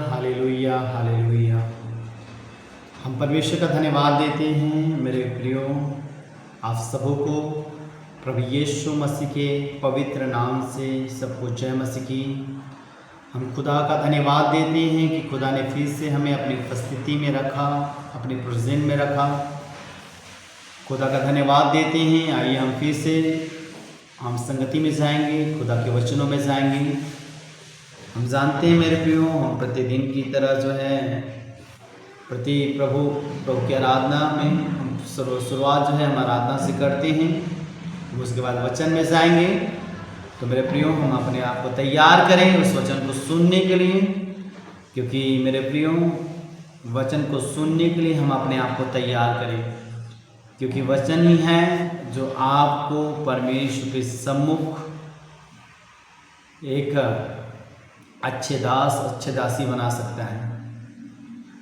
Hallelujah hallelujah. हम परमेश्वर का धन्यवाद देते हैं मेरे प्रियो, आप सबों को प्रभु यीशु मसीह के पवित्र नाम से सबको जय मसीह की। हम खुदा का धन्यवाद देते हैं कि खुदा ने फिर से हमें अपनी उपस्थिति में रखा, अपने प्रेजेंट में रखा। खुदा का धन्यवाद देते हैं। आइए हम फिर से हम संगति में जाएंगे, खुदा के वचनों में जाएंगे। हम जानते हैं मेरे प्रियो, हम प्रतिदिन की तरह जो है प्रभु की आराधना में हम शुरुआत जो है हम आराधना से करते हैं। उसके बाद वचन में जाएंगे। तो मेरे प्रियो, हम अपने आप को तैयार करें उस वचन को सुनने के लिए, क्योंकि मेरे प्रियो वचन को सुनने के लिए हम अपने आप को तैयार करें, क्योंकि वचन ही है जो आपको परमेश्वर के सम्मुख एक अच्छे दास अच्छे दासी बना सकता है।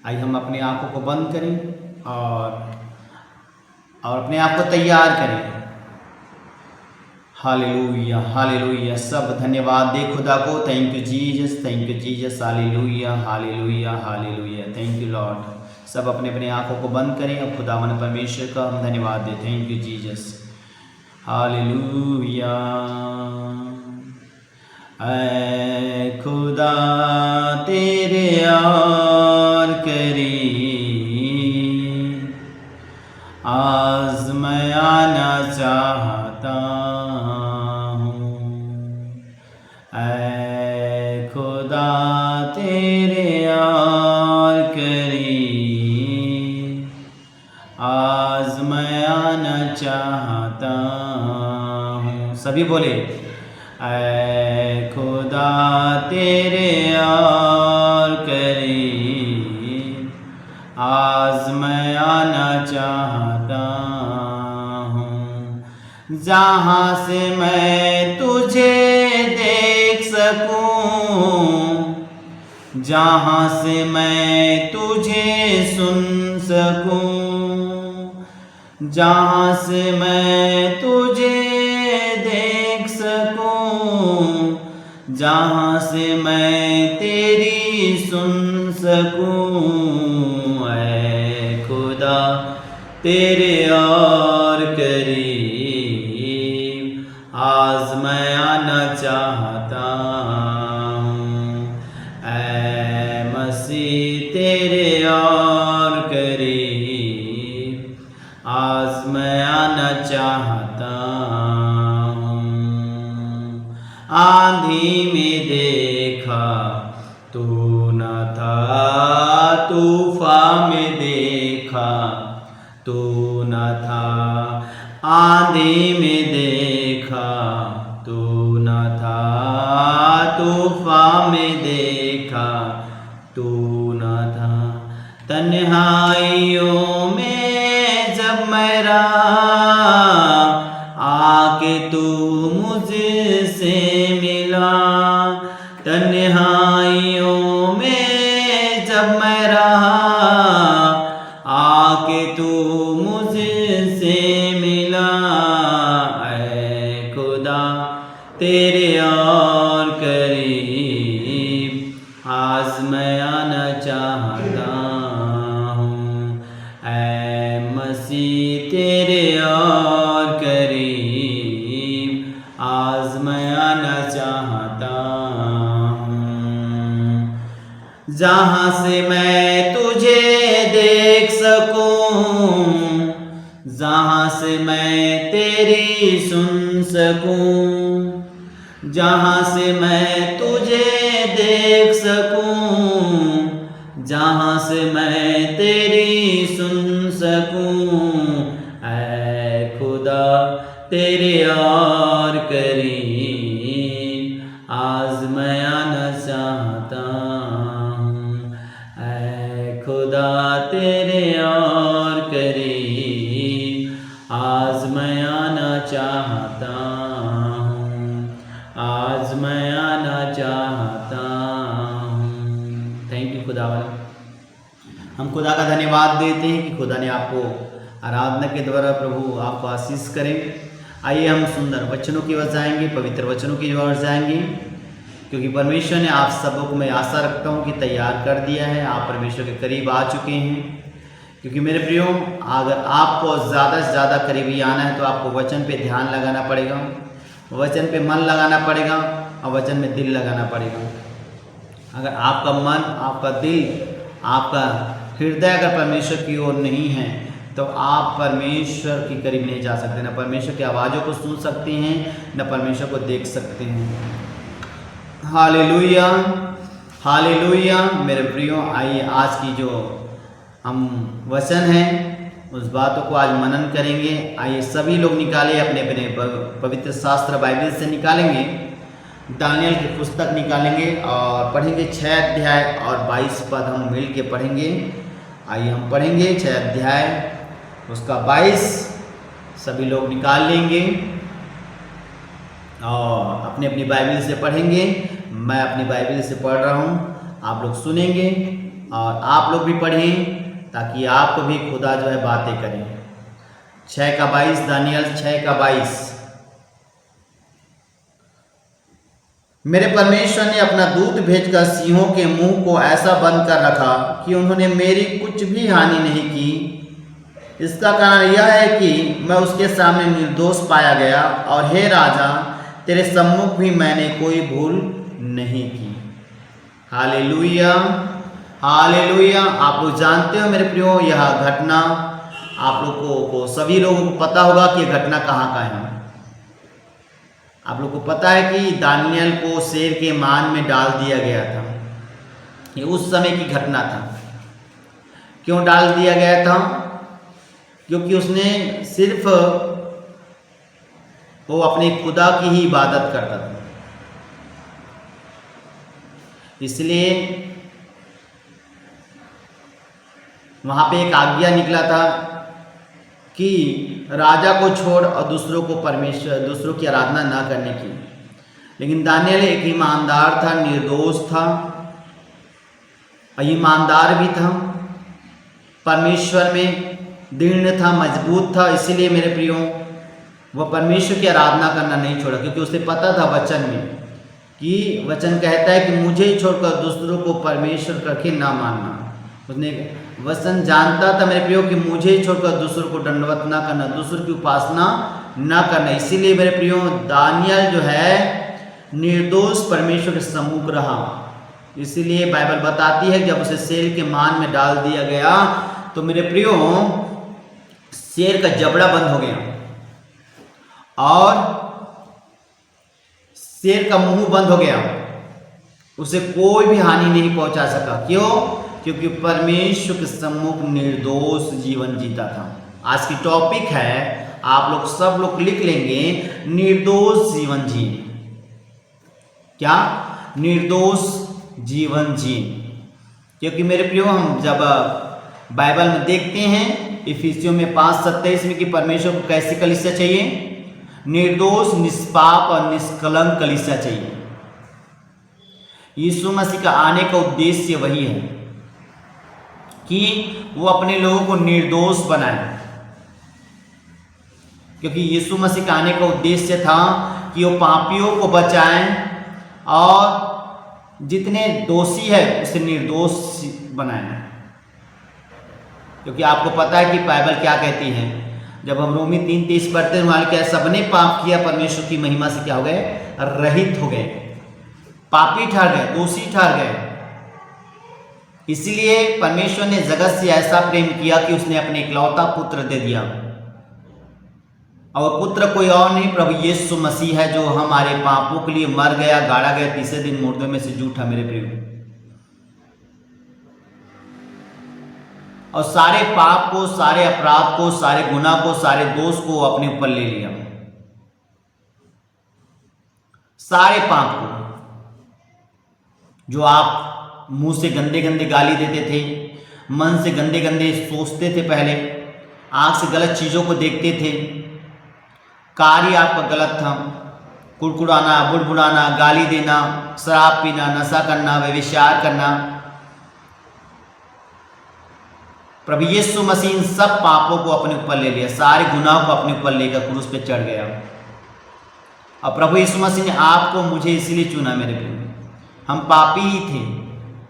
आइए हम अपने आँखों को बंद करें और अपने आप को तैयार करें। Hallelujah hallelujah. सब धन्यवाद दे खुदा को। Thank you Jesus, hallelujah hallelujah hallelujah. Thank you Lord. सब अपने अपने आँखों को बंद करें और खुदावन परमेश्वर का हम धन्यवाद दें। Thank you Jesus, hallelujah. ऐ खुदा तेरे और करीब आज़माना चाहता हूँ। ऐ खुदा तेरे और करीब आज़माना चाहता हूँ। सभी बोले, ऐ खुदा तेरे और करीब आज़माना चाहता हूँ। जहाँ से मैं तुझे देख सकूँ, जहाँ से मैं तुझे सुन सकूँ, जहाँ से मैं तुझे देख सकूँ, जहाँ से मैं तेरी सुन सकूँ। ऐ खुदा तेरे और करीब आज़माना चाहता हूँ। ऐ मसीह तेरे और करीब आज़माना चाहता हूँ। आंधी में देखा तू न था, तूफान में देखा तू न था। आंधी में देखा तू न था, तूफान में देखा तू न था। तन्हाइयों में जब मैं रहा, आके तू मुझसे मिला। तन्हाइयों में जब मैं रहा, आके तू मुझसे मिला। ऐ खुदा तेरे और करीब आज़माना चाहता हूँ। ऐ मसीह तेरे और करीब आज़माना चाहता हूँ। जहाँ से मैं तुझे देख सकूँ, जहाँ से मैं तेरी सुन सकूँ, जहाँ से मैं तुझे देख सकूँ, जहाँ से मैं तेरी सुन सकूँ। ऐ खुदा तेरे और करीब आज़माना चाहता हूँ। ऐ खुदा तेरे और करीब आज़माना चाहता हूँ, आज़माना चाहता हूँ। थैंक यू खुदावन। हम खुदा का धन्यवाद देते हैं कि खुदा ने आपको आराधना के द्वारा प्रभु आपको आशीष करें। आइए हम सुंदर वचनों की ओर जाएंगे, पवित्र वचनों की ओर जाएंगे। क्योंकि परमेश्वर ने आप सबों को, मैं आशा रखता हूँ कि तैयार कर दिया है। आप परमेश्वर के करीब आ चुके हैं। क्योंकि मेरे प्रियो, अगर आपको ज़्यादा से ज़्यादा करीबी आना है तो आपको वचन पे ध्यान लगाना पड़ेगा, वचन पे मन लगाना पड़ेगा और वचन में दिल लगाना पड़ेगा। अगर आपका मन, आपका दिल, आपका हृदय अगर परमेश्वर की ओर नहीं है तो आप परमेश्वर के करीब नहीं जा सकते, न परमेश्वर की आवाज़ों को सुन सकते हैं, न परमेश्वर को देख सकते हैं। Hallelujah, hallelujah. मेरे प्रियो, आइए आज की जो हम वचन है उस बातों को आज मनन करेंगे। आइए सभी लोग निकालें, अपने अपने पवित्र शास्त्र बाइबल से निकालेंगे, दानियल की पुस्तक निकालेंगे और पढ़ेंगे 6 अध्याय और 22 पद हम मिल के पढ़ेंगे। आइए हम पढ़ेंगे 6 अध्याय उसका 22, सभी लोग निकाल लेंगे और अपनी अपनी बाइबल से पढ़ेंगे। मैं अपनी बाइबल से पढ़ रहा हूँ, आप लोग सुनेंगे और आप लोग भी पढ़ें ताकि आपको भी खुदा जो है बातें करें। 6 का 22, दानियल 6 का 22। मेरे परमेश्वर ने अपना दूत भेजकर सिंहों के मुंह को ऐसा बंद कर रखा कि उन्होंने मेरी कुछ भी हानि नहीं की। इसका कारण यह है कि मैं उसके सामने निर्दोष पाया गया और हे राजा, तेरे सम्मुख भी मैंने कोई भूल नहीं की। Hallelujah, hallelujah. आप लोग जानते हो मेरे प्रियो, यह घटना आप लोगों को, सभी लोगों को पता होगा कि घटना कहाँ का है। आप लोगों को पता है कि दानियल को शेर के मान में डाल दिया गया था। ये उस समय की घटना था। क्यों डाल दिया गया था? क्योंकि उसने सिर्फ वो अपने खुदा की ही इबादत करता था। इसलिए वहाँ पे एक आज्ञा निकला था कि राजा को छोड़ और दूसरों को परमेश्वर, दूसरों की आराधना ना करने की। लेकिन दानियल एक ईमानदार था, निर्दोष था, ईमानदार भी था, परमेश्वर में दृढ़ था, मजबूत था। इसीलिए मेरे प्रियो, वह परमेश्वर की आराधना करना नहीं छोड़ा, क्योंकि उसे पता था वचन में कि वचन कहता है कि मुझे छोड़कर दूसरों को परमेश्वर करके ना मानना। उसने वचन जानता था मेरे प्रियो कि मुझे छोड़कर दूसरों को दंडवत ना करना, दूसरों की उपासना ना करना। इसीलिए मेरे प्रियो, दानियल जो है निर्दोष परमेश्वर के सम्मुख रहा। इसीलिए बाइबल बताती है जब उसे शेर के मान में डाल दिया गया तो मेरे प्रियो, शेर का जबड़ा बंद हो गया और शेर का मुंह बंद हो गया। उसे कोई भी हानि नहीं पहुंचा सका। क्यों? क्योंकि परमेश्वर के सम्मुख निर्दोष जीवन जीता था। आज की टॉपिक है, आप लोग सब लोग लिख लेंगे, निर्दोष जीवन जी। क्या? निर्दोष जीवन जी। क्योंकि मेरे प्रियो, हम जब बाइबल में देखते हैं इफिसियों में 5:27 में कि परमेश्वर को कैसी कलीसिया चाहिए? निर्दोष, निष्पाप और निष्कलंक कलीसिया चाहिए। यीशु मसीह का आने का उद्देश्य वही है कि वो अपने लोगों को निर्दोष बनाए। क्योंकि यीशु मसीह का आने का उद्देश्य था कि वो पापियों को बचाएं और जितने दोषी है उसे निर्दोष बनाएं। क्योंकि आपको पता है कि बाइबल क्या कहती है, जब हम रोमी 3:30 पढ़ते हैं, वहां क्या, सबने पाप किया, परमेश्वर की महिमा से क्या हो गए? रहित हो गए, पापी ठहर गए, दोषी ठहर गए। इसलिए परमेश्वर ने जगत से ऐसा प्रेम किया कि उसने अपने इकलौता पुत्र दे दिया। और पुत्र कोई और नहीं, प्रभु यीशु मसीह है, जो हमारे पापों के लिए मर गया, गाड़ा गया, तीसरे दिन मुर्दों में से जी उठा मेरे प्रिय। और सारे पाप को, सारे अपराध को, सारे गुनाह को, सारे दोष को अपने ऊपर ले लिया। सारे पाप को, जो आप मुंह से गंदे गंदे गाली देते थे, मन से गंदे गंदे सोचते थे, पहले आंख से गलत चीजों को देखते थे, कार्य आपका गलत था, कुड़कुड़ाना, बुड़बुड़ाना, गाली देना, शराब पीना, नशा करना, व्यभिचार करना, प्रभु यीशु मसीह इन सब पापों को अपने ऊपर ले लिया, सारे गुनाहों को अपने ऊपर लेकर क्रूस पे चढ़ गया। और प्रभु यीशु मसीह ने आपको, मुझे इसीलिए चुना मेरे प्रिय। हम पापी ही थे,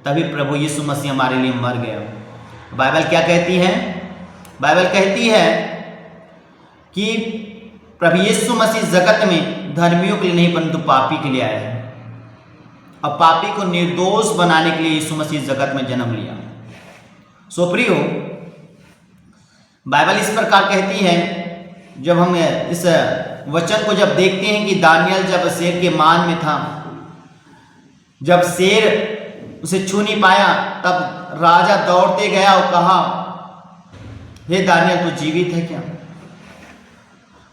तभी प्रभु यीशु मसीह हमारे लिए मर गया। बाइबल क्या कहती है? बाइबल कहती है कि प्रभु यीशु मसीह जगत में धर्मियों के लिए नहीं परंतु पापी के लिए आया है, और पापी को निर्दोष बनाने के लिए यीशु मसीह जगत में जन्म लिया। सो प्रियो, बाइबल इस प्रकार कहती है, जब हम इस वचन को जब देखते हैं कि दानियल जब शेर के मान में था, जब शेर उसे छू नहीं पाया, तब राजा दौड़ते गया और कहा, हे दानियल, तू जीवित है क्या?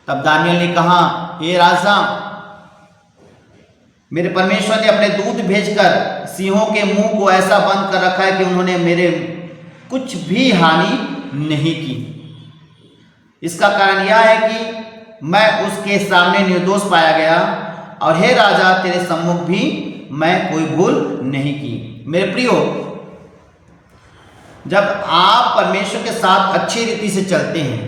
तब दानियल ने कहा, हे राजा, मेरे परमेश्वर ने अपने दूत भेजकर सिंहों के मुंह को ऐसा बंद कर रखा है कि उन्होंने मेरे कुछ भी हानि नहीं की। इसका कारण यह है कि मैं उसके सामने निर्दोष पाया गया, और हे राजा, तेरे सम्मुख भी मैं कोई भूल नहीं की। मेरे प्रियो, जब आप परमेश्वर के साथ अच्छी रीति से चलते हैं,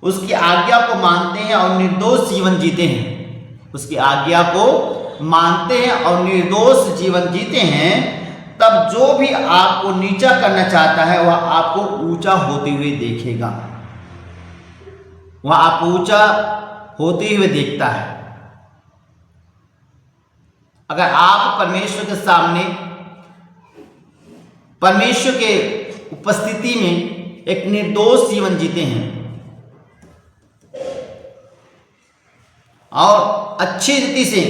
उसकी आज्ञा को मानते हैं और निर्दोष जीवन जीते हैं, उसकी आज्ञा को मानते हैं और निर्दोष जीवन जीते हैं, तब जो भी आपको नीचा करना चाहता है वह आपको ऊंचा होते हुए देखेगा, वह आपको ऊंचा होते हुए देखता है। अगर आप परमेश्वर के सामने, परमेश्वर के उपस्थिति में एक निर्दोष जीवन जीते हैं और अच्छी रीति से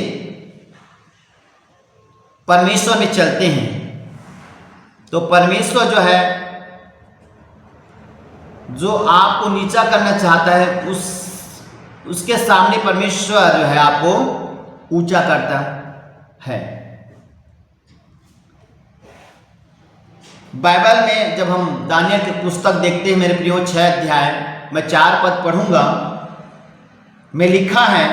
परमेश्वर में चलते हैं, तो परमेश्वर जो है, जो आपको नीचा करना चाहता है, उसके सामने परमेश्वर जो है आपको ऊंचा करता है। बाइबल में जब हम दानियल की पुस्तक देखते हैं मेरे प्रियो, 6 अध्याय, मैं 4 पद पढ़ूंगा, में लिखा है,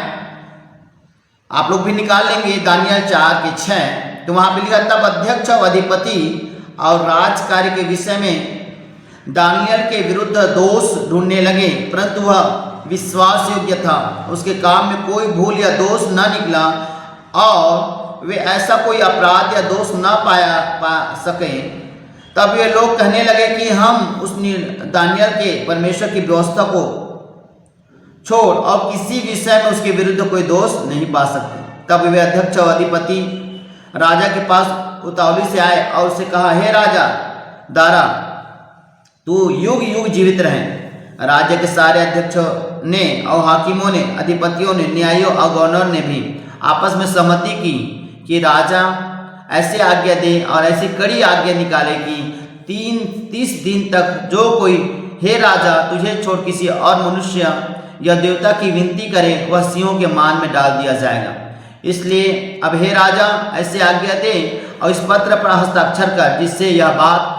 आप लोग भी निकाल लेंगे, दानियल 4:6, तो वहां पे लिखा, तब अध्यक्ष और अधिपति और राजकार्य के विषय में दानियल के विरुद्ध दोष ढूंढने लगे, परंतु वह विश्वास योग्य था, उसके काम में कोई भूल या दोष न निकला, और वे ऐसा कोई अपराध या दोष न पा सके। तब वे लोग कहने लगे कि हम उस दानियल के परमेश्वर की व्यवस्था को छोड़ और किसी विषय में उसके विरुद्ध कोई दोष नहीं पा सकते। तब वे अध्यक्ष और अधिपति राजा के पास उतावली से आए और उससे कहा, हे राजा दारा, तू युग युग जीवित रहे। राज्य के सारे अध्यक्षों ने और हाकिमों ने, अधिपतियों ने, न्यायियों और गवर्नर ने भी आपस में सहमति की कि राजा ऐसे आज्ञा दे और ऐसी कड़ी आज्ञा निकाले कि 30 दिन तक जो कोई हे राजा तुझे छोड़ किसी और मनुष्य या देवता की विनती करे, वह सिंहों के मान में डाल दिया जाएगा। इसलिए अब हे राजा ऐसे आज्ञा दे और इस पत्र पर हस्ताक्षर कर, जिससे यह बात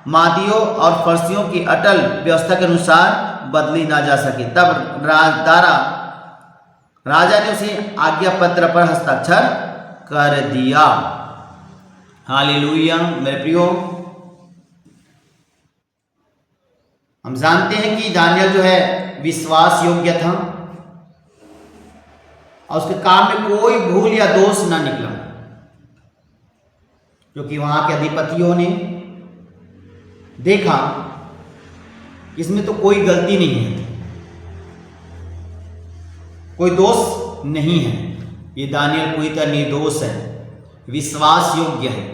मादियों और फरसियों की अटल व्यवस्था के अनुसार बदली ना जा सके। तब राजा ने उसे आज्ञा पत्र पर हस्ताक्षर कर दिया। हालेलुया। मेरे प्रियो, हम जानते हैं कि दानियल जो है विश्वास योग्य था और उसके काम में कोई भूल या दोष ना निकला, क्योंकि वहां के अधिपतियों ने देखा इसमें तो कोई गलती नहीं है, कोई दोष नहीं है, ये दानियल पूरी तरह निर्दोष है, विश्वास योग्य है,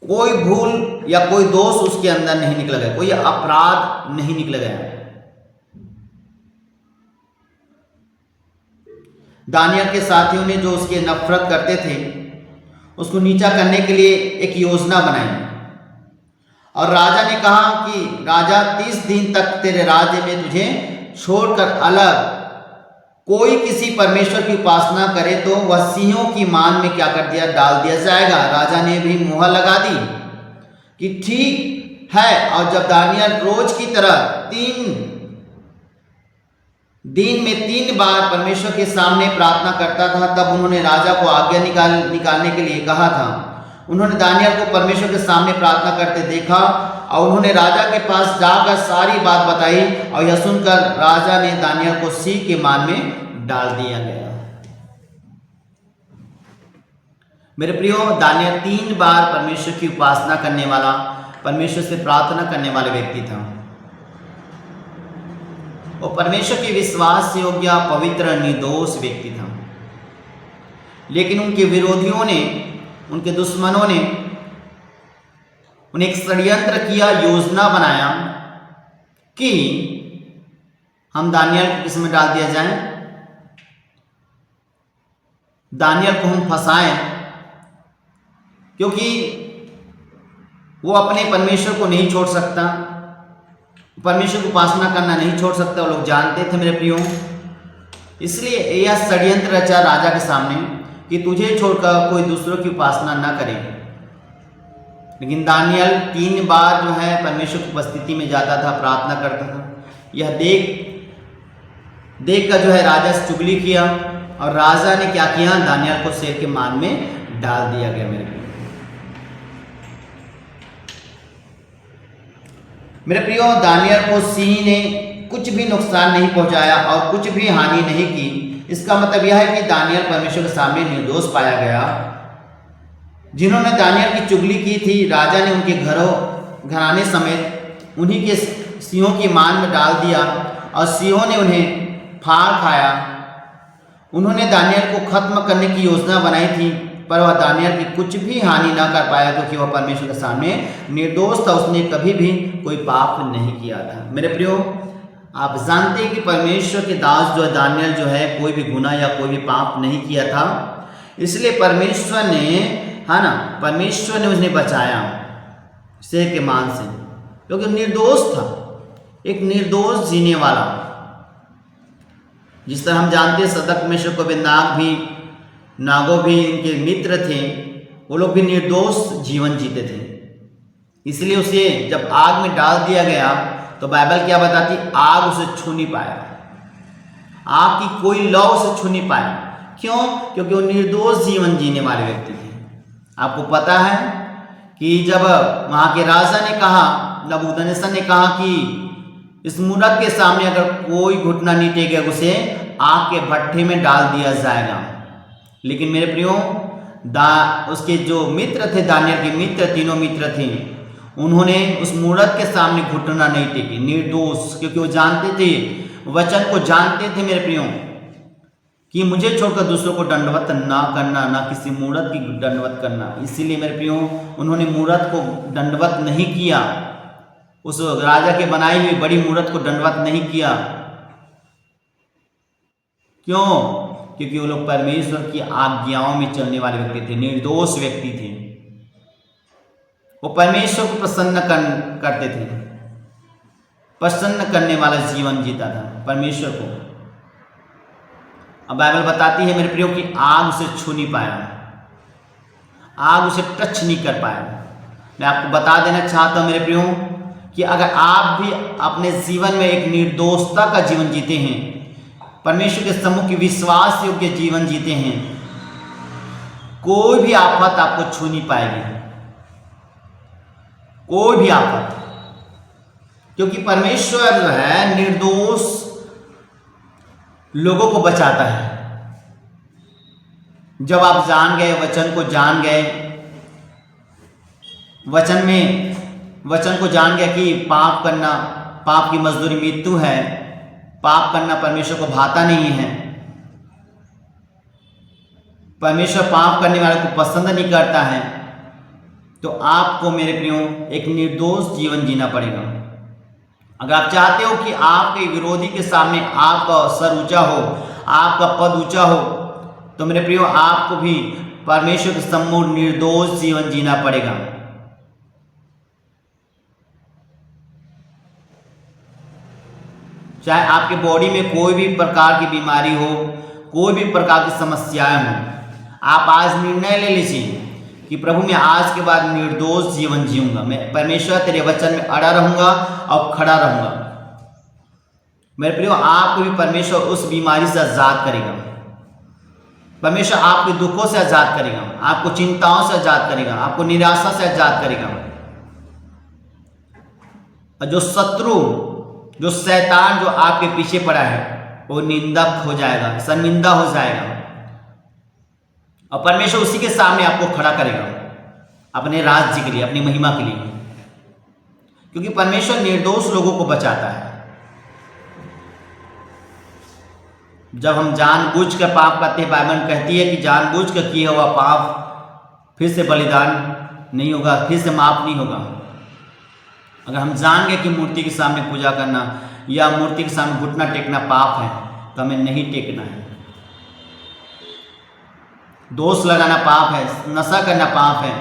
कोई भूल या कोई दोष उसके अंदर नहीं निकल गया, कोई अपराध नहीं निकल गया। दानियल के साथियों ने जो उसके नफरत करते थे उसको नीचा करने के लिए एक योजना बनाई और राजा ने कहा कि राजा 30 दिन तक तेरे राज्य में तुझे छोड़कर अलग कोई किसी परमेश्वर की उपासना करे तो वह सिंहों की मान में क्या कर दिया, डाल दिया जाएगा। राजा ने भी मुहर लगा दी कि ठीक है। और जब दानियल रोज की तरह 3 दिन में 3 बार परमेश्वर के सामने प्रार्थना करता था, तब उन्होंने राजा को आज्ञा निकालने के लिए कहा था। उन्होंने दानियल को परमेश्वर के सामने प्रार्थना करते देखा और उन्होंने राजा के पास जाकर सारी बात बताई और यह सुनकर राजा ने दानियल को सिंह के मान में डाल दिया गया। मेरे प्रियो, दानियल 3 बार परमेश्वर की उपासना करने वाला, परमेश्वर से प्रार्थना करने वाले व्यक्ति था। वो परमेश्वर के विश्वास योग्य, पवित्र, निर्दोष व्यक्ति था। लेकिन उनके विरोधियों ने, उनके दुश्मनों ने उन्हें एक षड्यंत्र किया, योजना बनाया कि हम दानियल को किसमें डाल दिया जाए, दानियल को हम फंसाएं, क्योंकि वो अपने परमेश्वर को नहीं छोड़ सकता, परमेश्वर की उपासना करना नहीं छोड़ सकता। वो लोग जानते थे मेरे प्रियो। इसलिए यह षड्यंत्र रचा राजा के सामने कि तुझे छोड़कर कोई दूसरों की उपासना न करे। लेकिन दानियल 3 बार जो है परमेश्वर की उपस्थिति में जाता था, प्रार्थना करता था। यह देख कर जो है राजा से चुगली किया, और राजा ने क्या किया, दानियल को शेर के मान में डाल दिया गया। मेरे प्रियो, दानियल को सिंह ने कुछ भी नुकसान नहीं पहुंचाया और कुछ भी हानि नहीं की। इसका मतलब यह है कि दानियल परमेश्वर के सामने निर्दोष पाया गया। जिन्होंने दानियल की चुगली की थी, राजा ने उनके घराने समेत उन्हीं के सिंहों की मान में डाल दिया, और सिंहों ने उन्हें फाड़ खाया। उन्होंने दानियल को खत्म करने की योजना बनाई थी, पर वह दानियल की कुछ भी हानि ना कर पाया, क्योंकि वह परमेश्वर के सामने निर्दोष था। उसने कभी भी कोई पाप नहीं किया था। मेरे प्रियो, आप जानते हैं कि परमेश्वर के दास जो है दानियल जो है कोई भी गुनाह या कोई भी पाप नहीं किया था। इसलिए परमेश्वर ने, है ना, परमेश्वर ने उन्हें बचाया शेर के मान से, क्योंकि निर्दोष था, एक निर्दोष जीने वाला। जिस तरह हम जानते हैं सदक मेशक को नाग भी, नागो भी इनके मित्र थे, वो लोग भी निर्दोष जीवन जीते थे। इसलिए उसे जब आग में डाल दिया गया तो बाइबल क्या बताती, आग उसे छू नहीं पाया, आग की कोई लौ उसे छू नहीं पाया। क्यों? क्योंकि वो निर्दोष जीवन जीने वाले व्यक्ति थे। आपको पता है कि जब वहां के राजा ने कहा, नबूकदनेस्सर ने कहा कि इस मूरत के सामने अगर कोई घुटना नहीं टेकेगा उसे आग के भट्ठे में डाल दिया जाएगा। लेकिन मेरे प्रियो, उसके जो मित्र थे, दानियल के मित्र, तीनों मित्र थे, उन्होंने उस मूरत के सामने घुटना नहीं टेकी, निर्दोष, क्योंकि वो जानते थे, वचन को जानते थे मेरे प्रियो, कि मुझे छोड़कर दूसरों को दंडवत ना करना, ना किसी मूरत की दंडवत करना। इसीलिए मेरे प्रियो, उन्होंने मूरत को दंडवत नहीं किया, उस राजा के बनाई हुई बड़ी मूरत को दंडवत नहीं किया। क्यों? क्योंकि वो लोग परमेश्वर की आज्ञाओं में चलने वाले व्यक्ति थे, निर्दोष व्यक्ति थे। वो परमेश्वर को प्रसन्न करते थे, प्रसन्न करने वाला जीवन जीता था परमेश्वर को। अब बाइबल बताती है मेरे प्रियो कि आग उसे छू नहीं पाया, आग उसे टच नहीं कर पाया। मैं आपको बता देना चाहता हूं मेरे प्रियो कि अगर आप भी अपने जीवन में एक निर्दोषता का जीवन जीते हैं, परमेश्वर के सम्मुख की विश्वास योग्य जीवन जीते हैं, कोई भी आफत आपको छू नहीं पाएगी, कोई भी आफत, क्योंकि परमेश्वर जो है निर्दोष लोगों को बचाता है। जब आप जान गए, वचन को जान गए, वचन को जान गया कि पाप करना, पाप की मजदूरी मृत्यु है, पाप करना परमेश्वर को भाता नहीं है, परमेश्वर पाप करने वाले को पसंद नहीं करता है, तो आपको मेरे प्रियो एक निर्दोष जीवन जीना पड़ेगा। अगर आप चाहते हो कि आपके विरोधी के सामने आपका सर ऊंचा हो, आपका पद ऊंचा हो, तो मेरे प्रियो आपको भी परमेश्वर के सम्मुख निर्दोष जीवन जीना पड़ेगा। चाहे आपके बॉडी में कोई भी प्रकार की बीमारी हो, कोई भी प्रकार की समस्याएं हो, आप आज निर्णय ले लीजिए कि प्रभु मैं आज के बाद निर्दोष जीवन जीऊंगा, मैं परमेश्वर तेरे वचन में अड़ा रहूंगा और खड़ा रहूंगा। मेरे प्रियो, आपको भी परमेश्वर उस बीमारी से आजाद करेगा, परमेश्वर आपके दुखों से आजाद करेगा, आपको चिंताओं से आजाद करेगा, आपको निराशा से आजाद करेगा। और जो शत्रु, जो शैतान जो आपके पीछे पड़ा है, वो निंदक हो जाएगा, शर्मिंदा हो जाएगा। और परमेश्वर उसी के सामने आपको खड़ा करेगा अपने राज्य के लिए, अपनी महिमा के लिए, क्योंकि परमेश्वर निर्दोष लोगों को बचाता है। जब हम जानबूझ कर पाप करते हैं, बाइबल कहती है कि जानबूझ कर किया हुआ पाप फिर से बलिदान नहीं होगा, फिर से माफ नहीं होगा। अगर हम जान गए कि मूर्ति के सामने पूजा करना या मूर्ति के सामने घुटना टेकना पाप है, तो हमें नहीं टेकना है। दोष लगाना पाप है, नशा करना पाप है,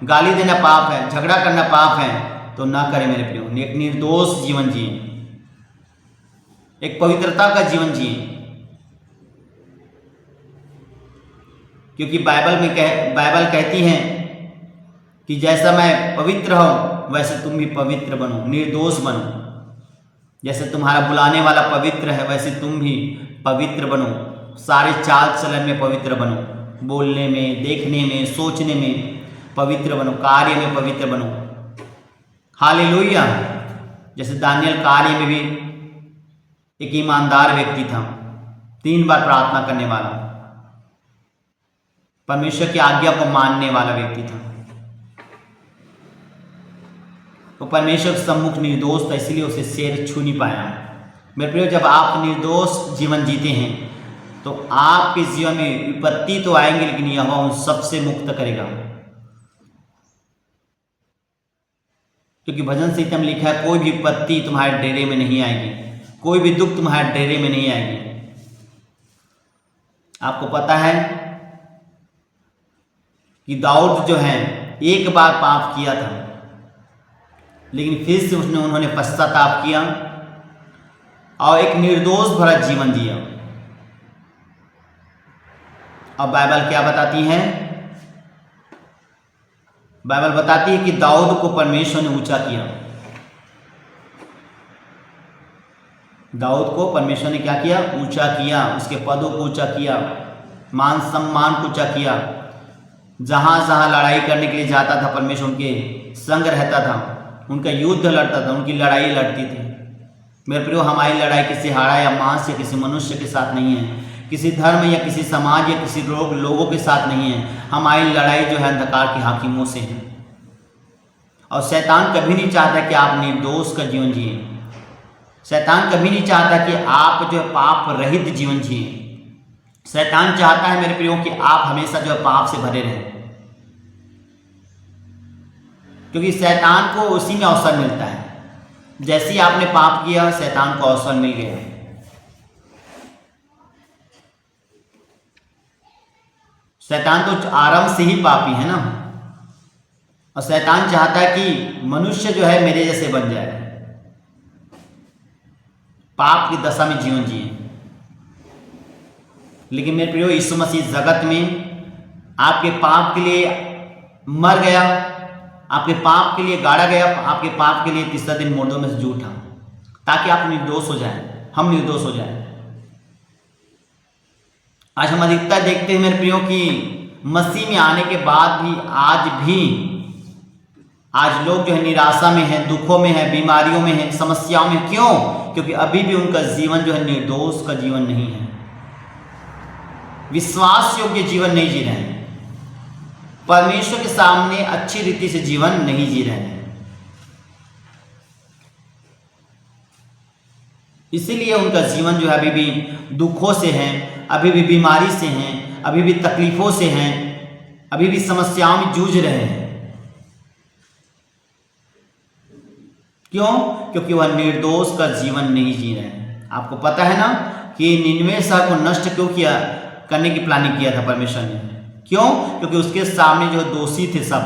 गाली देना पाप है, झगड़ा करना पाप है, तो ना करें मेरे प्रियो। एक निर्दोष जीवन जिए, एक पवित्रता का जीवन जिए, क्योंकि बाइबल कहती है कि जैसा मैं पवित्र हूं वैसे तुम भी पवित्र बनो, निर्दोष बनो। जैसे तुम्हारा बुलाने वाला पवित्र है वैसे तुम भी पवित्र बनो। सारे चाल चलन में पवित्र बनो, बोलने में, देखने में, सोचने में पवित्र बनो, कार्य में पवित्र बनो। हालेलुया। जैसे दानियल कार्य में भी एक ईमानदार व्यक्ति था, 3 बार प्रार्थना करने वाला, परमेश्वर की आज्ञा को मानने वाला व्यक्ति था। वो परमेश्वर के सम्मुख निर्दोष था, इसलिए उसे शेर छू नहीं पाया। मेरे प्रियो, जब आप निर्दोष जीवन जीते हैं तो आपके जीवन में विपत्ति तो आएंगे, लेकिन यहोवा उन सबसे मुक्त करेगा। क्योंकि भजन संहिता में लिखा है, कोई भी विपत्ति तुम्हारे डेरे में नहीं आएगी, कोई भी दुख तुम्हारे डेरे में नहीं आएगी। आपको पता है कि दाऊद जो है एक बार पाप किया था, लेकिन फिर से उन्होंने पश्चाताप किया और एक निर्दोष भरा जीवन जिया। अब बाइबल क्या बताती है? बाइबल बताती है कि दाऊद को परमेश्वर ने ऊंचा किया। दाऊद को परमेश्वर ने क्या किया? ऊंचा किया, उसके पदों को ऊंचा किया, मान सम्मान को ऊंचा किया। जहां जहां लड़ाई करने के लिए जाता था, परमेश्वर उनके संग रहता था, उनका युद्ध लड़ता था, उनकी लड़ाई लड़ती थी। मेरे प्रियो, हमारी लड़ाई किसी हाड़ा या मांस या किसी मनुष्य के साथ नहीं है, किसी धर्म या किसी समाज या किसी लोगों के साथ नहीं है। हमारी लड़ाई जो है अंधकार के हाकिमों से है। और शैतान कभी नहीं चाहता कि आप निर्दोष का जीवन जिए। शैतान कभी नहीं चाहता कि आप जो है पाप रहित जीवन जिए। शैतान चाहता है मेरे प्रियो कि आप हमेशा जो है पाप से भरे रहें, क्योंकि शैतान को उसी में अवसर मिलता है। जैसे ही आपने पाप किया, शैतान को अवसर मिल गया। शैतान तो आरंभ से ही पापी है ना, और शैतान चाहता है कि मनुष्य जो है मेरे जैसे बन जाए, पाप की दशा में जीवन जिए। लेकिन मेरे प्रियो, यीशु मसीह जगत में आपके पाप के लिए मर गया, आपके पाप के लिए गाड़ा गया, आपके पाप के लिए तीसरा दिन मुर्दों में से जी उठा, ताकि आप निर्दोष हो जाएं, हम निर्दोष हो जाएं। आज हम अधिकता देखते हैं मेरे प्रियो कि मसीह में आने के बाद भी आज लोग जो है निराशा में है, दुखों में है, बीमारियों में है, समस्याओं में। क्यों? क्योंकि अभी भी उनका जीवन जो है निर्दोष का जीवन नहीं है, विश्वास योग्य जीवन नहीं जी रहे हैं, परमेश्वर के सामने अच्छी रीति से जीवन नहीं जी रहे हैं। इसीलिए उनका जीवन जो है अभी भी दुखों से है, अभी भी बीमारी से हैं, अभी भी तकलीफों से हैं, अभी भी समस्याओं में जूझ रहे हैं। क्यों? क्योंकि वह निर्दोष का जीवन नहीं जी रहे हैं। आपको पता है ना कि निनवे शहर को नष्ट क्यों करने की प्लानिंग किया था परमेश्वर ने? क्यों? क्योंकि उसके सामने जो दोषी थे सब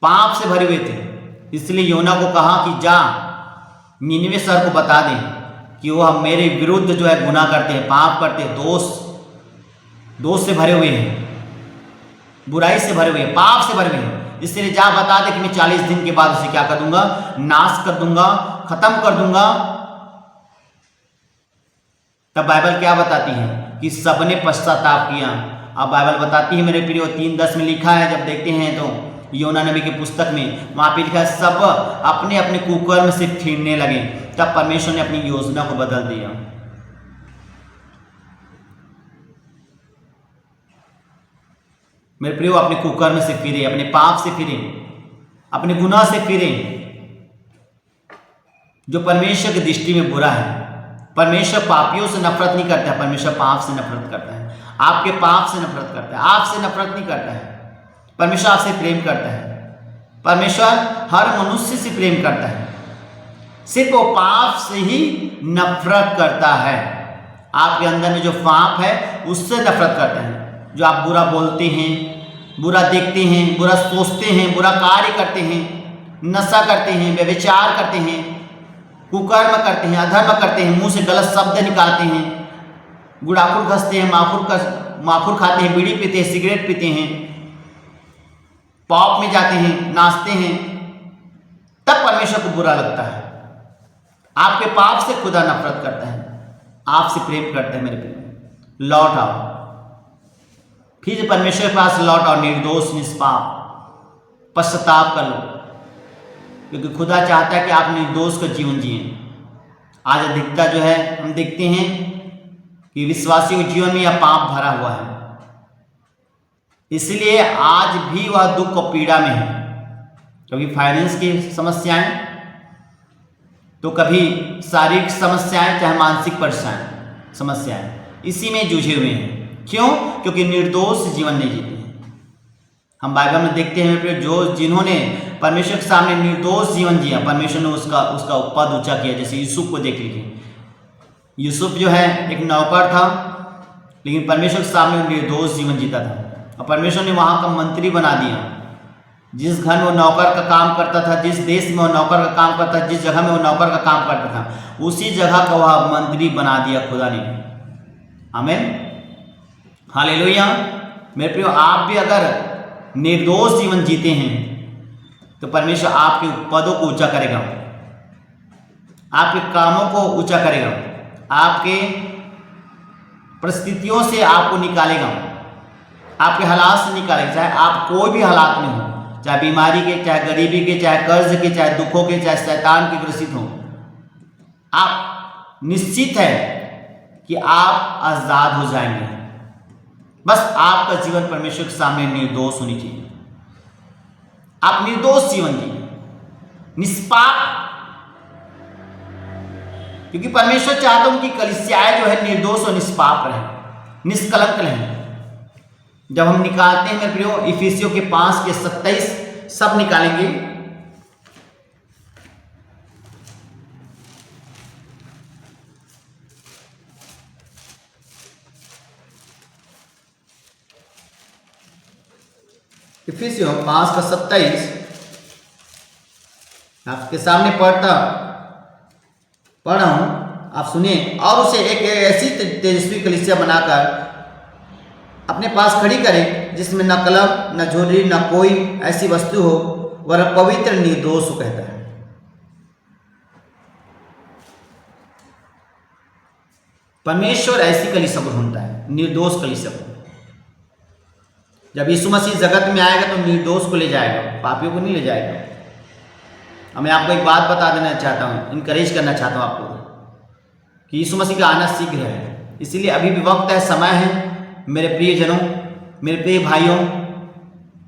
पाप से भरे हुए थे। इसलिए योना को कहा कि जा निनवे शहर को बता दें कि वह मेरे विरुद्ध जो है गुनाह करते हैं, पाप करते हैं, दोष से भरे हुए हैं, बुराई से भरे हुए हैं, पाप से भरे हुए हैं। इसलिए जा बता दे कि मैं 40 दिन के बाद उसे क्या कर दूंगा? नाश कर दूंगा, खत्म कर दूंगा। तब बाइबल क्या बताती है कि सबने पश्चाताप किया। अब बाइबल बताती है मेरे प्रियो, 3:10 में लिखा है, जब देखते हैं तो योना नबी की पुस्तक में वहां पे लिखा है, सब अपने अपने कुकर्म से फिरने लगे। तब परमेश्वर ने अपनी योजना को बदल दिया। मेरे प्रियो अपने कुकर्म से फिरे, अपने पाप से फिरे, अपने गुनाह से फिरे जो परमेश्वर की दृष्टि में बुरा है। परमेश्वर पापियों से नफरत नहीं करता है, परमेश्वर पाप से नफरत करता है। आपके पाप से नफरत करता है, आपसे नफरत नहीं करता है। परमेश्वर आपसे प्रेम करता है। परमेश्वर हर मनुष्य से प्रेम करता है, सिर्फ वो पाप से ही नफरत करता है। आपके अंदर में जो पाप है उससे नफरत करता है। जो आप बुरा बोलते हैं, बुरा देखते हैं, बुरा सोचते हैं, बुरा कार्य करते हैं, नशा करते हैं, व्यभिचार करते हैं, कुकर्म करते हैं, अधर्म करते हैं, मुंह से गलत शब्द निकालते हैं, गुड़ाखुर घसते हैं, माखुर खाते हैं, बीड़ी पीते हैं, सिगरेट पीते हैं, पाप में जाते हैं, नाचते हैं, तब परमेश्वर को बुरा लगता है। आपके पाप से खुदा नफरत करता है, आपसे प्रेम करता है। मेरे प्रिय, लौट आओ, फिर परमेश्वर के पास लौट आओ, निर्दोष निष्पाप, पश्चाताप कर लो, क्योंकि खुदा चाहता है कि आप निर्दोष का जीवन जिए। आज अधिकता जो है हम देखते हैं कि विश्वासियों के जीवन में यह पाप भरा हुआ है, इसलिए आज भी वह दुख और पीड़ा में है। कभी फाइनेंस की समस्याएं, तो कभी शारीरिक समस्याएं, चाहे मानसिक परेशानी समस्याएं, इसी में जूझे हुए हैं। क्यों? क्योंकि निर्दोष जीवन नहीं जीते हैं। हम बाइबल में देखते हैं जो जिन्होंने परमेश्वर के सामने निर्दोष जीवन जिया, परमेश्वर ने उसका पद ऊंचा किया। जैसे यूसुफ को देख लीजिए, यूसुफ जो है एक नौकर था, लेकिन परमेश्वर के सामने निर्दोष जीवन जीता था, और परमेश्वर ने वहाँ का मंत्री बना दिया। जिस घर में वो नौकर का काम करता था, जिस देश में वो नौकर का काम करता था, जिस जगह में वो नौकर का काम करता था, उसी जगह का वह मंत्री बना दिया खुदा ने। आमीन, हालेलुया। मेरे प्रियो, आप भी अगर निर्दोष जीवन जीते हैं तो परमेश्वर आपके पदों को ऊंचा करेगा, आपके कामों को ऊंचा करेगा, आपके परिस्थितियों से आपको निकालेगा, आपके हालात से निकालेगा। चाहे आप कोई भी हालात में हो, चाहे बीमारी के, चाहे गरीबी के, चाहे कर्ज के, चाहे दुखों के, चाहे शैतान के ग्रसित हो, आप निश्चित है कि आप आजाद हो जाएंगे। बस आपका जीवन परमेश्वर के सामने निर्दोष होनी चाहिए। आप निर्दोष जीवन जिए, निष्पाप, क्योंकि परमेश्वर चाहता है उनकी कलीसियाएं जो है निर्दोष और निष्पाप रहें, निष्कलंक रहें। जब हम निकालते हैं मेरे प्रियो, इफिसियों के 5 के 27 सब निकालेंगे। इफिसियों 5 का 27 आपके सामने पढ़ रहा हूं, आप सुनिए। और उसे एक ऐसी तेजस्वी कलीसिया बनाकर अपने पास खड़ी करें, जिसमें न कलम, न झोली, न कोई ऐसी वस्तु हो, वह पवित्र निर्दोष हो, कहता है। परमेश्वर ऐसी कलीसिया को ढूंढता है, निर्दोष कलीसिया को। जब यीशु मसीह जगत में आएगा तो निर्दोष को ले जाएगा, पापियों को नहीं ले जाएगा। अब मैं आपको एक बात बता देना चाहता हूँ, इनकरेज करना चाहता हूँ आपको, कि यीशु मसीह का आना शीघ्र है। इसीलिए अभी भी वक्त है, समय है। मेरे प्रिय जनों, मेरे प्रिय भाइयों,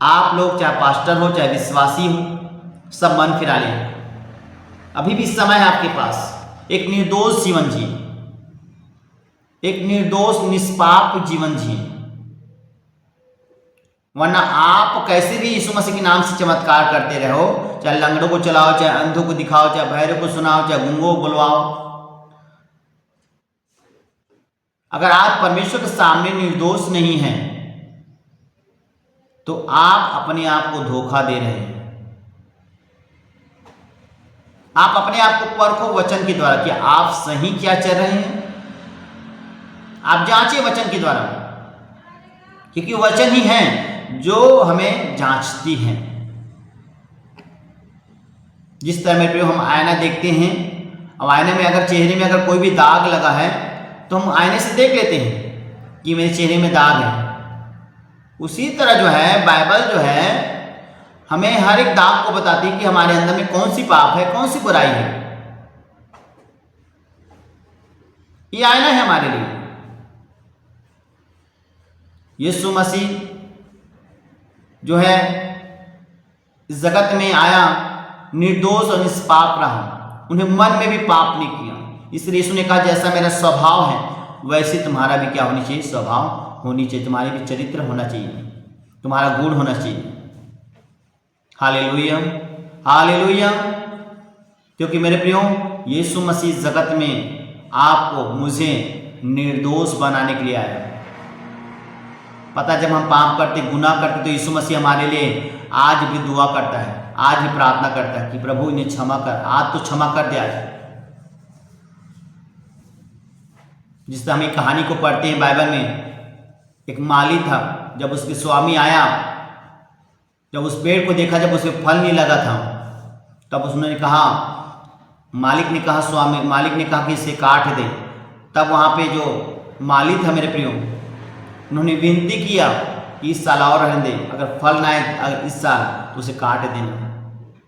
आप लोग चाहे पास्टर हो, चाहे विश्वासी हो, सब मन फिरा लें। अभी भी समय है आपके पास। एक निर्दोष जीवन जिए, एक निर्दोष निष्पाप जीवन जिए, वरना आप कैसे भी यीशु मसीह के नाम से चमत्कार करते रहो, चाहे लंगड़ों को चलाओ, चाहे अंधों को दिखाओ, चाहे बहरों को सुनाओ, चाहे गूंगों को बुलवाओ, अगर आप परमेश्वर के सामने निर्दोष नहीं हैं तो आप अपने आप को धोखा दे रहे हैं। आप अपने आप को परखो वचन के द्वारा कि आप सही क्या चल रहे हैं। आप जांचे वचन के द्वारा, क्योंकि वचन ही है जो हमें जांचती है। जिस तरह मेरे हम आईना देखते हैं, अब आईने में अगर चेहरे में अगर कोई भी दाग लगा है तो हम आईने से देख लेते हैं कि मेरे चेहरे में दाग है। उसी तरह जो है बाइबल जो है हमें हर एक दाग को बताती है कि हमारे अंदर में कौन सी पाप है, कौन सी बुराई है। ये आईना है हमारे लिए। यीशु मसीह जो है इस जगत में आया, निर्दोष और निष्पाप रहा, उन्हें मन में भी पाप नहीं किया। इसलिए यीशु ने कहा जैसा मेरा स्वभाव है वैसे तुम्हारा भी क्या होनी चाहिए, स्वभाव होनी चाहिए, तुम्हारे भी चरित्र होना चाहिए, तुम्हारा गुण होना चाहिए। Hallelujah, hallelujah. क्योंकि मेरे प्रियो यीशु मसीह जगत में आपको मुझे निर्दोष बनाने के लिए आया। पता जब हम पाप करते, गुनाह करते, तो यीशु मसीह हमारे लिए आज भी दुआ करता है, आज भी प्रार्थना करता है कि प्रभु इन्हें क्षमा कर, आज तो क्षमा कर दे। आज जिस तरह हम एक कहानी को पढ़ते हैं बाइबल में, एक माली था, जब उसके स्वामी आया, जब उस पेड़ को देखा, जब उसे फल नहीं लगा था, तब उसने कहा, मालिक ने कहा कि इसे काट दे। तब वहाँ पे जो माली था मेरे प्रियो, उन्होंने विनती किया कि इस साल और रहने दे, अगर फल ना आए अगर इस साल तो उसे काट देना।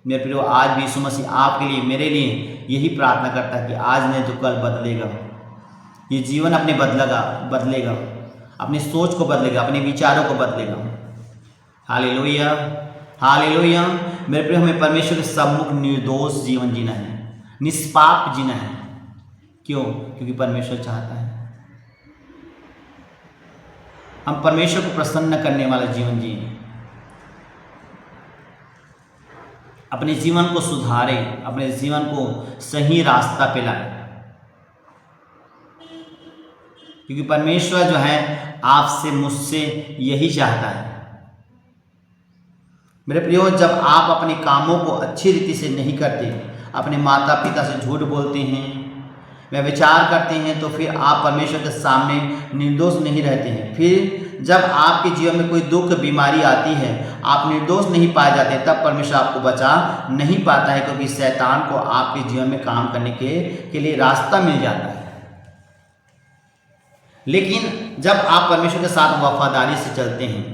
मेरे प्रियो आज भी यीशु मसीह आपके लिए, मेरे लिए यही प्रार्थना करता है कि आज नहीं तो कल बदलेगा, ये जीवन अपने बदलेगा, अपनी सोच को बदलेगा, अपने विचारों को बदलेगा। Hallelujah, hallelujah. मेरे प्रियो हमें परमेश्वर के सम्मुख निर्दोष जीवन जीना है, निष्पाप जीना है। क्यों? क्योंकि परमेश्वर चाहता है हम परमेश्वर को प्रसन्न करने वाला जीवन जिए, अपने जीवन को सुधारें, अपने जीवन को सही रास्ता पे लाएं। क्योंकि परमेश्वर जो है आपसे, मुझसे यही चाहता है। मेरे प्रियो जब आप अपने कामों को अच्छी रीति से नहीं करते, अपने माता पिता से झूठ बोलते हैं, व्यभिचार करते हैं, तो फिर आप परमेश्वर के सामने निर्दोष नहीं रहते हैं। फिर जब आपके जीवन में कोई दुख बीमारी आती है, आप निर्दोष नहीं पाए जाते, तब परमेश्वर आपको बचा नहीं पाता है, क्योंकि शैतान को आपके जीवन में काम करने के लिए रास्ता मिल जाता है। लेकिन जब आप परमेश्वर के साथ वफादारी से चलते हैं,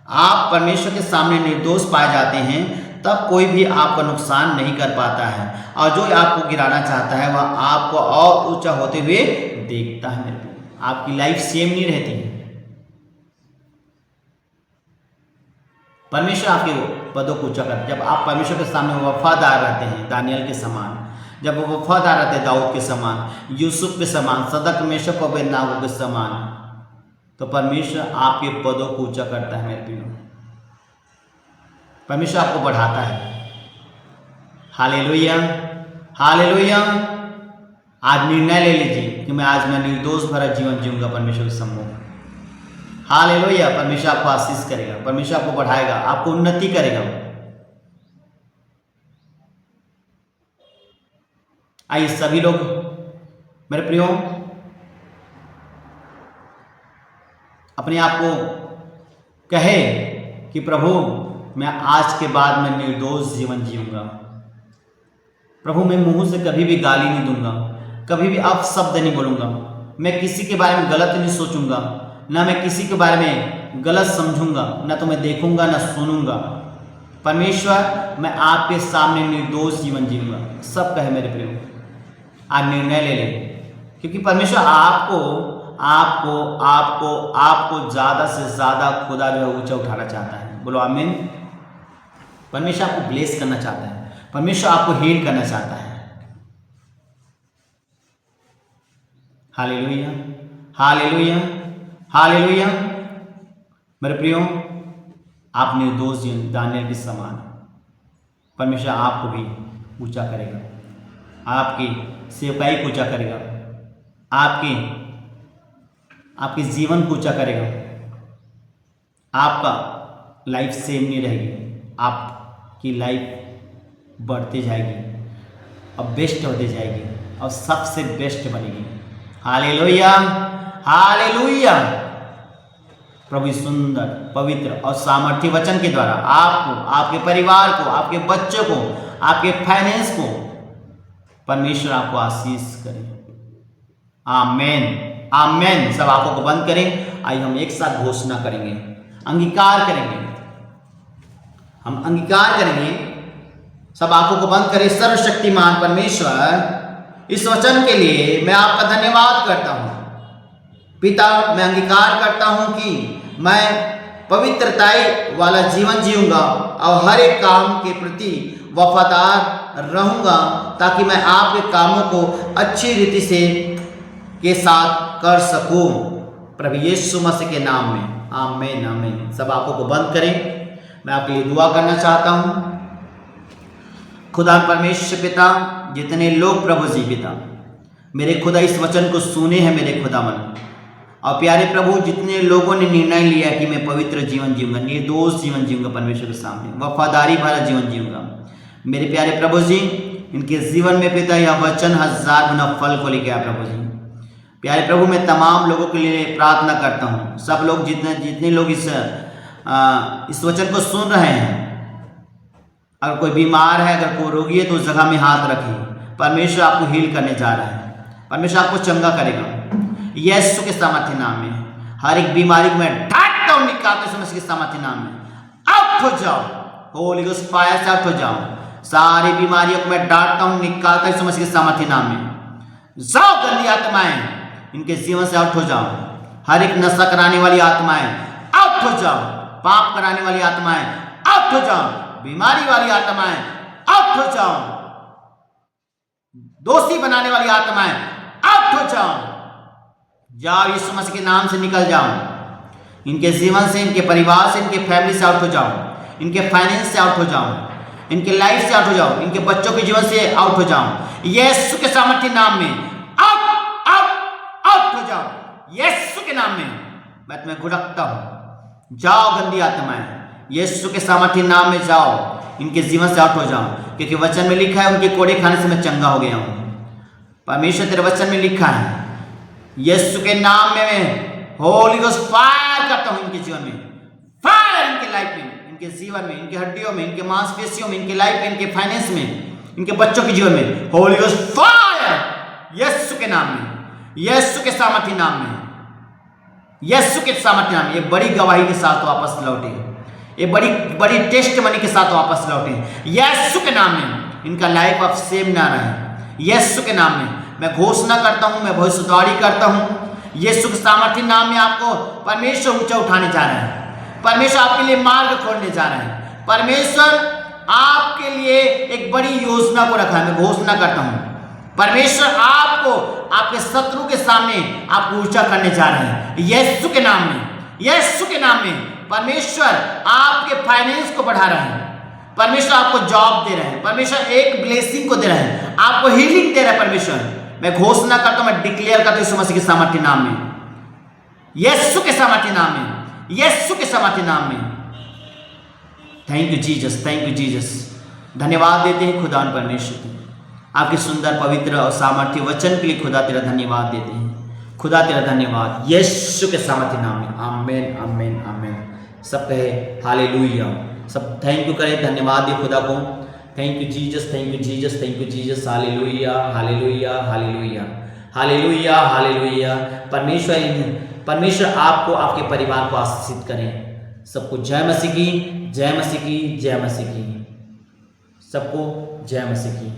आप परमेश्वर के सामने निर्दोष पाए जाते हैं, तब कोई भी आपका नुकसान नहीं कर पाता है, और जो आपको गिराना चाहता है वह आपको और ऊंचा होते हुए देखता है। मेरे को आपकी लाइफ सेम नहीं रहती है। परमेश्वर आपके पदों को ऊंचा करता है जब आप परमेश्वर के सामने वफादार रहते हैं, दानियल के समान। जब वो वफादार रहते हैं, दाऊद के समान, यूसुफ के समान, सदक मेशक और अबेदनगो के समान, तो परमेश्वर आपके पदों को ऊंचा करता है। मेरे प्रियो परमेश्वर आपको बढ़ाता है। Hallelujah, hallelujah. आज निर्णय ले लीजिए कि आज मैं निर्दोष भरा जीवन जीऊंगा परमेश्वर के सम्मुख। हालेलुया। परमेश्वर आपको आशीष करेगा, परमेश्वर आपको बढ़ाएगा, आपको उन्नति करेगा। आइए सभी लोग मेरे प्रियो अपने आप को कहे कि प्रभु मैं आज के बाद मैं निर्दोष जीवन जीऊंगा। प्रभु मैं मुंह से कभी भी गाली नहीं दूंगा, कभी भी अपशब्द नहीं बोलूंगा, मैं किसी के बारे में गलत नहीं सोचूंगा, ना मैं किसी के बारे में गलत समझूंगा, ना तो मैं देखूंगा ना सुनूंगा। परमेश्वर मैं आपके सामने निर्दोष जीवन जीऊंगा। सब कहे मेरे प्रियो आज निर्णय ले लें, क्योंकि परमेश्वर आपको आपको आपको आपको ज़्यादा से ज़्यादा खुदा जो है ऊंचा उठाना चाहता है। बोलो आमीन। परमेश्वर आपको ब्लेस करना चाहता है, परमेश्वर आपको हील करना चाहता है। Hallelujah, hallelujah, hallelujah. मेरे प्रियो आप निर्दोष जीवन दानियल के समान, परमेश्वर आपको भी ऊंचा करेगा, आपकी सेवकाई को ऊंचा करेगा, आपके जीवन को ऊंचा करेगा। आपका लाइफ सेम नहीं रहेगी, आपकी लाइफ बढ़ती जाएगी और बेस्ट होती जाएगी और सबसे बेस्ट बनेगी। Hallelujah, hallelujah. प्रभु सुंदर, पवित्र और सामर्थ्य वचन के द्वारा आपको, आपके परिवार को, आपके बच्चों को, आपके फाइनेंस को परमेश्वर आपको आशीष करे। आमेन, आमेन। सब आंखों को बंद करें। आइए हम एक साथ घोषणा करेंगे, अंगीकार करेंगे। हम अंगीकार करेंगे, सब आंखों को बंद करें। सर्वशक्तिमान परमेश्वर इस वचन के लिए मैं आपका धन्यवाद करता हूँ। पिता मैं अंगीकार करता हूँ कि मैं पवित्रताई वाला जीवन जीऊंगा और हर एक काम के प्रति वफादार रहूंगा, ताकि मैं आपके कामों को अच्छी रीति से के साथ कर सकूं। प्रभु यीशु मसीह के नाम में आमीन आमीन। सब आंखों को बंद करें, मैं आपके लिए दुआ करना चाहता हूं। खुदा परमेश्वर पिता, जितने लोग प्रभु जी पिता मेरे खुदा इस वचन को सुने हैं मेरे खुदावन, और प्यारे प्रभु जितने लोगों ने निर्णय लिया कि मैं पवित्र जीवन जीऊंगा, निर्दोष जीवन जीऊंगा, परमेश्वर के सामने वफादारी भरा जीवन जीऊंगा, मेरे प्यारे प्रभु जी इनके जीवन में पिता यह वचन 1000 गुना फल को लेके आया। प्रभु जी प्यारे प्रभु, मैं तमाम लोगों के लिए प्रार्थना करता हूँ, सब लोग जितने लोग इस वचन को सुन रहे हैं, अगर कोई बीमार है, अगर कोई रोगी है तो उस जगह में हाथ रखिए। परमेश्वर आपको हील करने जा रहा है, परमेश्वर आपको चंगा करेगा यीशु के सामर्थ्य नाम में। हर एक बीमारी को मैं डांटता हूं, निकालते समय के सामर्थ्य नाम में आउट हो जाओ, होली गोस्ट फायर से आउट हो जाओ। सारी बीमारियों को मैं डांटता हूं, निकालता हूं समय के सामर्थ्य नाम में। जाओ गंदी आत्माएं, इनके जीवन से आउट हो जाओ। हर एक नशा कराने वाली आत्माएं आउट हो जाओ, पाप कराने वाली आत्माएं आउट हो जाओ, बीमारी वाली आत्माएं आउट हो जाओ, दोषी बनाने वाली आत्माएं आउट हो जाओ। जाओ यीशु मसीह के नाम से निकल जाओ, इनके जीवन से, इनके परिवार से, इनके फैमिली से आउट हो जाओ, इनके फाइनेंस से आउट हो जाओ, इनके लाइफ से आउट हो जाओ, इनके बच्चों के जीवन से आउट हो जाओ यीशु के सामर्थ्य नाम में। आउट आउट आउट हो जाओ यीशु के नाम में। मैं तुम्हें घुड़कता हूं, जाओ गंदी आत्माएं, यीशु के सामर्थ्य नाम में जाओ, इनके जीवन से आउट हो जाओ, क्योंकि वचन में लिखा है उनके कोड़े खाने से मैं चंगा हो गया हूं। परमेश्वर तेरे वचन में लिखा है, यीशु के नाम में मैं होली गोस्ट फायर करता हूं इनके जीवन में, फायर इनके लाइफ में, इनके जीवन में, इनके हड्डियों में, इनके मांसपेशियों में, इनके लाइफ में, इनके फाइनेंस में, इनके बच्चों के जीवन में होली गोस्ट फायर यीशु के नाम में, यीशु के सामर्थ्य नाम में, यीशु के सामर्थ्य नाम में। ये बड़ी गवाही के साथ वापस लौटे, ये बड़ी बड़ी टेस्ट मनी के साथ वापस लौटे यीशु के नाम में। इनका लाइफ अब सेम ना रहे यीशु के नाम में। मैं घोषणा करता हूं, मैं भविष्यवाणी करता हूं, यीशु के सामर्थ्य नाम में आपको परमेश्वर ऊंचा उठाने जा रहा है। परमेश्वर आपके लिए मार्ग खोलने जा रहा है। परमेश्वर आपके लिए एक बड़ी योजना को रखा है। मैं घोषणा करता हूं, परमेश्वर आपको आपके शत्रु के सामने आपको ऊंचा करने जा रहे हैं यीशु के नाम में, यीशु के नाम में। परमेश्वर आपके फाइनेंस को बढ़ा रहे हैं, परमेश्वर आपको जॉब दे रहे हैं, परमेश्वर एक ब्लेसिंग को दे रहे हैं, आपको हीलिंग दे रहे हैं परमेश्वर। मैं घोषणा करता हूं, मैं डिक्लेयर करता हूं यीशु मसीह के सामर्थ्य नाम में, यीशु के सामर्थ्य नाम में, यीशु के सामर्थ्य नाम में। Thank you Jesus, thank you Jesus. धन्यवाद देते हैं खुदा परमेश्वर को, आपके सुंदर पवित्र और सामर्थ्य वचन के लिए खुदा तेरा धन्यवाद देते हैं। खुदा तेरा धन्यवाद यीशु के सामर्थ्य नाम में। आमीन आमीन आमीन। सब कहे हालेलुया, सब थैंक यू करें, धन्यवाद दे खुदा को। Thank you Jesus, thank you Jesus, thank you Jesus. Hallelujah hallelujah hallelujah hallelujah hallelujah. परमेश्वर आपको, आपके परिवार को आशीषित करें। सबको जय मसीह की, जय मसीह की, जय मसीह की। सबको जय मसीह की।